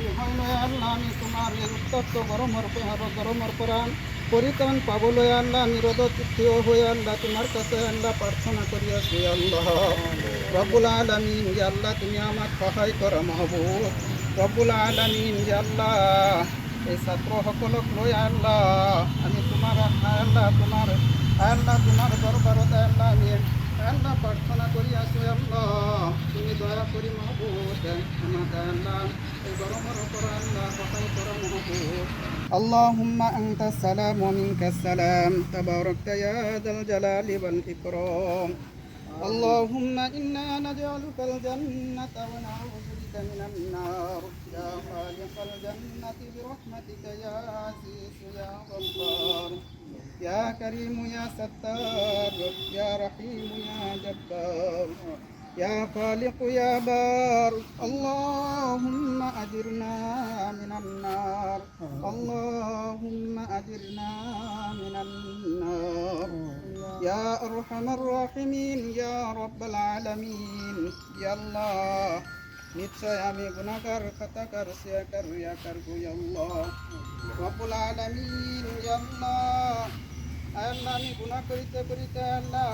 হইল আল্লাহ আমি তোমার এই উত্তপ্ত গরমের পরাণ পরিত্রাণ পাবলৈ আল্লাহ নিরোধ থিয় হয়ে আল্লাহ তোমার কাছে আল্লাহ প্রার্থনা করিয়াছি আল্লাহ রব্বুল আলামিন ইয়া আল্লাহ তুমি আমার সহায় করা মাহবুব রব্বুল আলামিন ইয়া আল্লাহ এই ছাত্র সকলক লৈ আল্লাহ আমি তোমার তোমার দরবারতে আল্লাহ আমি আল্লাহ প্রার্থনা করি আছো আল্লাহ তুমি দয়া করি মাহবুব আমাকে আল্লাহ এই গরমের উপর আল্লাহ সহায় করা মাহবুব اللهم أنت السلام ومنك السلام تباركت يا ذا الجلال والإكرام اللهم إنا نجعلك الجنة ونعوذ بك من النار يا خالق الجنة برحمتك يا عزيز يا غفار يا كريم يا ستار يا رحيم يا جبار يا خالق يا بار اللهم أجرنا من النار اللهم أجرنا من النار يا أرحم الراحمين يا رب العالمين يا الله নিশ্চয় আমি গুনাহগার খাতাকার সিয়াকার রিয়াকার গো ইয়া আল্লাহ রব্বুল আলামিন ইয়া আল্লাহ আল্লাহ আমি গুনাহ করিতে করিতে আল্লাহ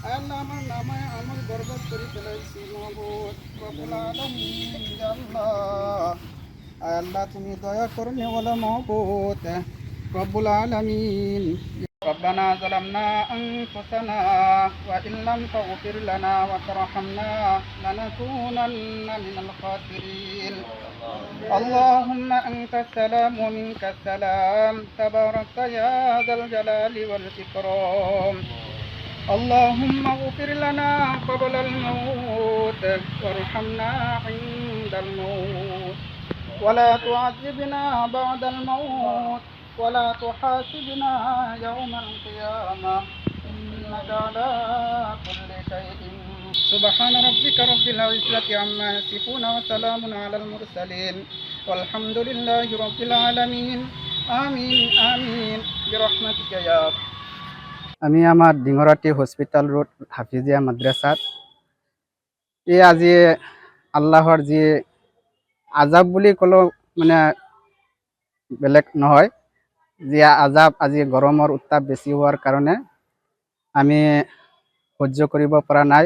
আল্লাহ আমার নামে আমল বরবাদ করে ফেলাইছি মাহবুব রব্বুল আলামিন ইয়া আল্লাহ আল্লাহ তুমি দয়া করনে ওয়ালা মাহবুব রব্বুল আলামিন ربنا ظلمنا أنفسنا وإن لم تغفر لنا وترحمنا لنكونن من الخاسرين اللهم أنت السلام ومنك السلام تباركت يا ذا الجلال والإكرام اللهم اغفر لنا قبل الموت وارحمنا عند الموت ولا تعذبنا بعد الموت ولا تحاسبنا يوم القيامة إنك على كل شيء سبحان ربك رب العزة عما يصفون وسلام على المرسلين والحمد لله رب العالمين آمين آمين برحمتك يا رب আমি আমার ডিঙৰাটি হস্পিটাল ৰোড হাফিজিয়া মাদ্ৰাছাত আজি আল্লাহৰ যি আজাব বুলি ক'লেও মানে বেলেগ নহয় যি আজাব আজি গৰমৰ উত্তাপ বেছি হোৱাৰ কাৰণে আমি সহ্য কৰিব পৰা নাই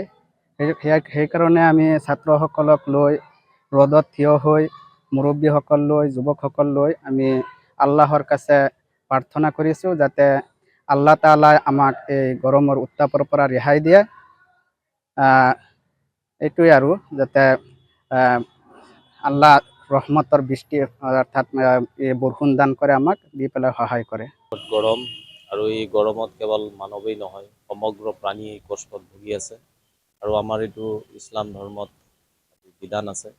সেইকাৰণে আমি ছাত্ৰসকলক লৈ ৰ'দত থিয় হৈ মুৰব্বীসকল লৈ যুৱকসকল লৈ আমি আল্লাহৰ কাছে প্ৰাৰ্থনা কৰিছোঁ যাতে আল্লাহ তাআলাই আমাক এই গৰমৰ উত্তাপৰ পৰা ৰেহাই দিয়ে এইটোৱে আৰু যাতে আল্লাহ রহমতর বৃষ্টি অর্থাৎ বৰষুণ দান করে আমাক দি পেলাই সহায় কৰে গৰম আৰু এই গৰমত কেৱল মানৱেই নহয় সমগ্ৰ প্ৰাণী এই কষ্টত ভুগি আছে আৰু আমাৰ এইটো ইছলাম ধৰ্মত বিধান আছে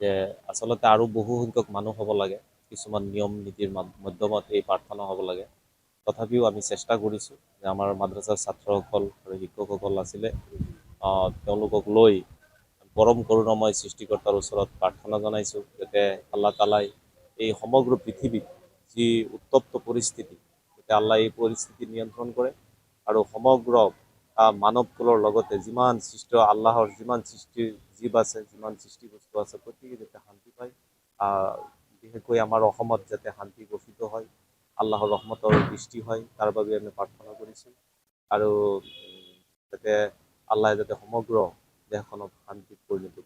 যে আচলতে আৰু বহু সংখ্যক মানুহ হ'ব লাগে কিছুমান নিয়ম নীতিৰ মাধ্যমত এই প্ৰাৰ্থনা হ'ব লাগে তথাপিও আমি চেষ্টা কৰিছোঁ যে আমাৰ মাদ্ৰাছাৰ ছাত্ৰসকল আৰু শিক্ষকসকল আছিলে তেওঁলোকক লৈ পৰম কৰুণাময় সৃষ্টিকৰ্তাৰ ওচৰত প্ৰাৰ্থনা জনাইছোঁ যাতে আল্লাহ তাআলাই এই সমগ্ৰ পৃথিৱীত যি উত্তপ্ত পৰিস্থিতি যাতে আল্লাহ এই পৰিস্থিতি নিয়ন্ত্ৰণ কৰে আৰু সমগ্ৰ মানৱকুলৰ লগতে যিমান সৃষ্ট আল্লাহৰ যিমান সৃষ্টিৰ জীৱ আছে যিমান সৃষ্টি বস্তু আছে প্ৰত্যেকে যাতে শান্তি পায় বিশেষকৈ আমাৰ অসমত যাতে শান্তি গঠিত হয় আল্লাহৰ ৰহমতৰ বৃষ্টি হয় তাৰ বাবে আমি প্ৰাৰ্থনা কৰিছোঁ আৰু যাতে আল্লাহ যাতে সমগ্ৰ দেশখনক শান্তিত পৰিণত